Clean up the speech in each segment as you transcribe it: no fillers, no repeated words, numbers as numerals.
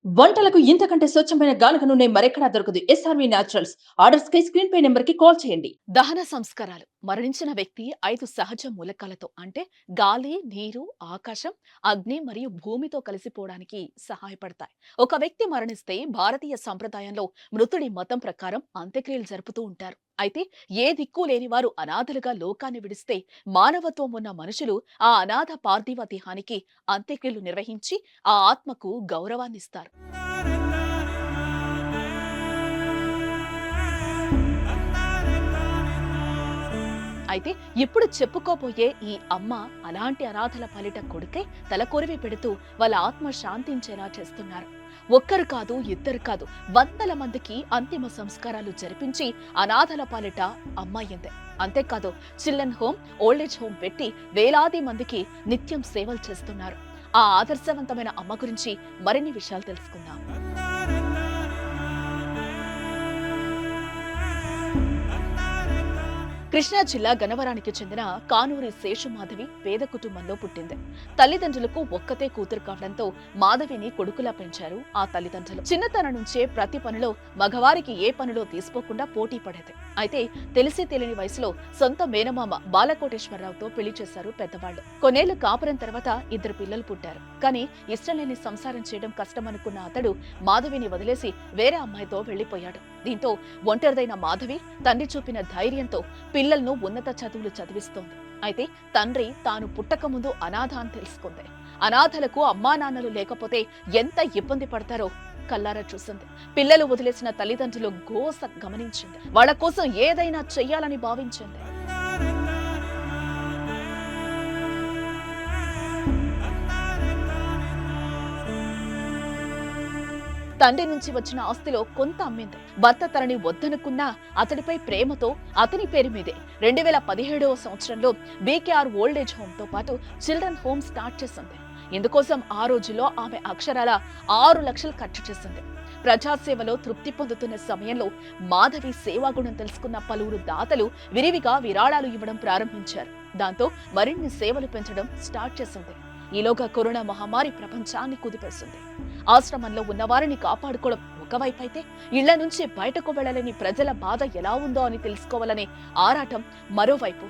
వంటలకు ఇంతకంటే స్వచ్ఛమైన గానుగ నూనె మరెక్కడా దొరకదు. SRV naturals. ఆర్డర్స్ కై స్క్రీన్ పై నెంబర్ కి కాల్ చేయండి. దహన సంస్కారాలు మరణించిన వ్యక్తి 5 సహజ మూలకాలతో అంటే గాలి, నీరు, ఆకాశం, అగ్ని మరియు భూమితో కలిసిపోవడానికి సహాయపడతాయి. ఒక వ్యక్తి మరణిస్తే భారతీయ సంప్రదాయంలో మృతుడి మతం ప్రకారం అంత్యక్రియలు జరుపుతూ ఉంటారు. అయితే ఏ దిక్కు లేని వారు అనాథలుగా లోకాన్ని విడిస్తే మానవత్వం ఉన్న మనుషులు ఆ అనాథ పార్థివ దేహానికి అంత్యక్రియలు నిర్వహించి ఆ ఆత్మకు గౌరవాన్నిస్తారు. అయితే ఇప్పుడు చెప్పుకోబోయే ఈ అమ్మ అలాంటి అనాథల పాలిట కొడుకే తలకొరివి పెడుతూ వాళ్ళ ఆత్మ శాంతించేలా చేస్తున్నారు. ఒక్కరు కాదు, ఇద్దరు కాదు, వందల మందికి అంతిమ సంస్కారాలు జరిపించి అనాథల పాలిట అమ్మాయిందే. అంతేకాదు, చిల్డ్రన్ హోమ్, ఓల్డేజ్ హోమ్ పెట్టి వేలాది మందికి నిత్యం సేవలు చేస్తున్నారు. ఆ ఆదర్శవంతమైన అమ్మ గురించి మరిన్ని విషయాలు తెలుసుకుందాం. కృష్ణా జిల్లా గన్నవరానికి చెందిన కానూరి శేషుమాధవి పేద కుటుంబంలో పుట్టింది. తల్లిదండ్రులకు ఒక్కతే కూతురు కావడంతో మాధవిని కొడుకులా పెంచారు ఆ తల్లిదండ్రులు. చిన్నతనం నుంచే ప్రతి పనిలో మగవారికి ఏ పనిలో తీసుకోకుండా పోటీ పడేది. అయితే తెలిసి తెలియని వయసులో సొంత మేనమామ బాలకోటేశ్వరరావుతో పెళ్లి చేశారు పెద్దవాళ్లు. కొన్నేళ్లు కాపురం తర్వాత 2 పిల్లలు పుట్టారు. కానీ ఇష్టం లేని సంసారం చేయడం కష్టమనుకున్న అతడు మాధవిని వదిలేసి వేరే అమ్మాయితో వెళ్లిపోయాడు. దీంతో ఒంటరిదైన మాధవి తండ్రి చూపిన ధైర్యంతో పిల్లలను ఉన్నత చదువులు చదివిస్తోంది. అయితే తండ్రి తాను పుట్టక ముందు అనాథ అని తెలుసుకుంది. అనాథలకు అమ్మా నాన్నలు లేకపోతే ఎంత ఇబ్బంది పడతారో కల్లారా చూసింది. పిల్లలు వదిలేసిన తల్లిదండ్రులు గోస గమనించింది. వాళ్ళ కోసం ఏదైనా చెయ్యాలని భావించింది. తండ్రి నుంచి వచ్చిన ఆస్తిలో కొంత అమ్మింది. భర్త తనని వద్దనుకున్నా అతడిపై ప్రేమతో అతని పేరు మీదే 2017వ సంవత్సరంలో బీకేఆర్ ఓల్డేజ్ హోమ్ తో పాటు చిల్డ్రన్ హోమ్ స్టార్ట్ చేసింది. ఇందుకోసం ఆ రోజుల్లో ఆమె అక్షరాల 6 లక్షలు ఖర్చు చేసింది. ప్రజాసేవలో తృప్తి పొందుతున్న సమయంలో మాధవి సేవాగుణం తెలుసుకున్న పలువురు దాతలు విరివిగా విరాళాలు ఇవ్వడం ప్రారంభించారు. దాంతో మరిన్ని సేవలు పెంచడం స్టార్ట్ చేసింది. ఈలోగా కరోనా మహమ్మారి ప్రపంచాన్ని కుదిపేసింది. ఆశ్రమంలో ఉన్నవారిని కాపాడుకోవడం ఒకవైపైతే, ఇళ్ల నుంచి బయటకు వెళ్లలేని ప్రజల బాధ ఎలా ఉందో అని తెలుసుకోవాలనే ఆరాటం మరోవైపు.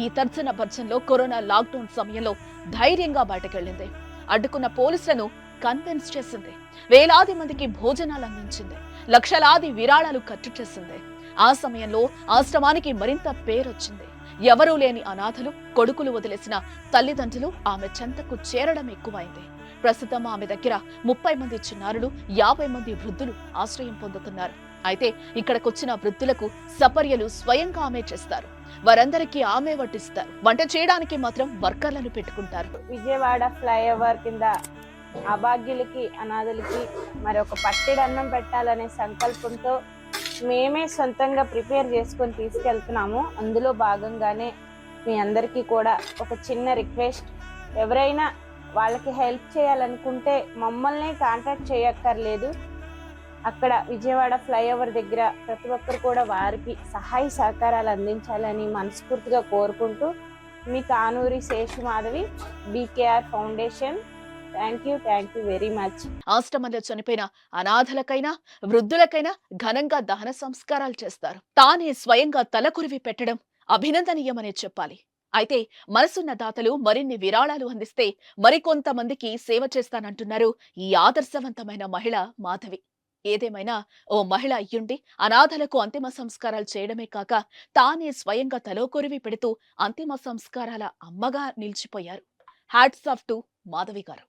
ఈ తర్జన భర్జనలో కరోనా లాక్డౌన్ సమయంలో ధైర్యంగా బయటకెళ్లింది. అడ్డుకున్న పోలీసులను కన్విన్స్ చేసింది. వేలాది మందికి భోజనాలు అందించింది. లక్షలాది విరాళాలు ఖర్చు చేసింది. ఆ సమయంలో ఆశ్రమానికి మరింత పేరొచ్చింది. ఎవరూ లేని అనాథలు, కొడుకులు వదిలేసిన తల్లిదండ్రులు ఆమె చెంతకు చేరడం ఎక్కువైంది. ప్రస్తుతం ఆమె దగ్గర 30 మంది చిన్నారులు, 50 మంది వృద్ధులు ఆశ్రయం పొందుతున్నారు. అయితే ఇక్కడికొచ్చిన వృద్ధులకు సపర్యలు స్వయంగా ఆమె చేస్తారు. వారందరికీ ఆమె వడ్డిస్తారు. వంట చేయడానికి మాత్రం వర్కర్లను పెట్టుకుంటారు. విజయవాడ ఫ్లైఓవర్ కింద అభాగ్యులకి, అనాథులకి మరి ఒక పట్టెడన్నం పెట్టాలనే సంకల్పంతో మేమే సొంతంగా ప్రిపేర్ చేసుకొని తీసుకెళ్తున్నాము. అందులో భాగంగానే మీ అందరికీ కూడా ఒక చిన్న రిక్వెస్ట్, ఎవరైనా వాళ్ళకి హెల్ప్ చేయాలనుకుంటే మమ్మల్ని కాంటాక్ట్ చేయక్కర్లేదు. అక్కడ విజయవాడ ఫ్లైఓవర్ దగ్గర ప్రతి ఒక్కరు కూడా వారికి సహాయ సహకారాలు అందించాలని మనస్ఫూర్తిగా కోరుకుంటూ, మీ Kanuri Seshumadhavi, BKR foundation. Thank you very much. ఆశ్రమంలో చనిపోయిన అనాథలకైనా, వృద్ధులకైనా ఘనంగా దహన సంస్కారాలు చేస్తారు. తానే స్వయంగా తలకొరివి పెట్టడం అభినందనీయమనే చెప్పాలి. అయితే మనసున్న దాతలు మరిన్ని విరాళాలు అందిస్తే మరికొంతమందికి సేవ చేస్తానంటున్నారు ఈ ఆదర్శవంతమైన మహిళ మాధవి. ఏదేమైనా ఓ మహిళ అయ్యుండి అనాథలకు అంతిమ సంస్కారాలు చేయడమే కాక తానే స్వయంగా తలకొరివి పెడుతూ అంతిమ సంస్కారాల అమ్మగా నిలిచిపోయారు. హ్యాట్స్ ఆఫ్ టు మాధవి గారు.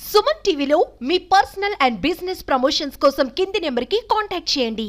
సుమన్ టీవీలో మీ పర్సనల్ అండ్ బిజినెస్ ప్రమోషన్స్ కోసం కింది నెంబర్కి కాంటాక్ట్ చేయండి.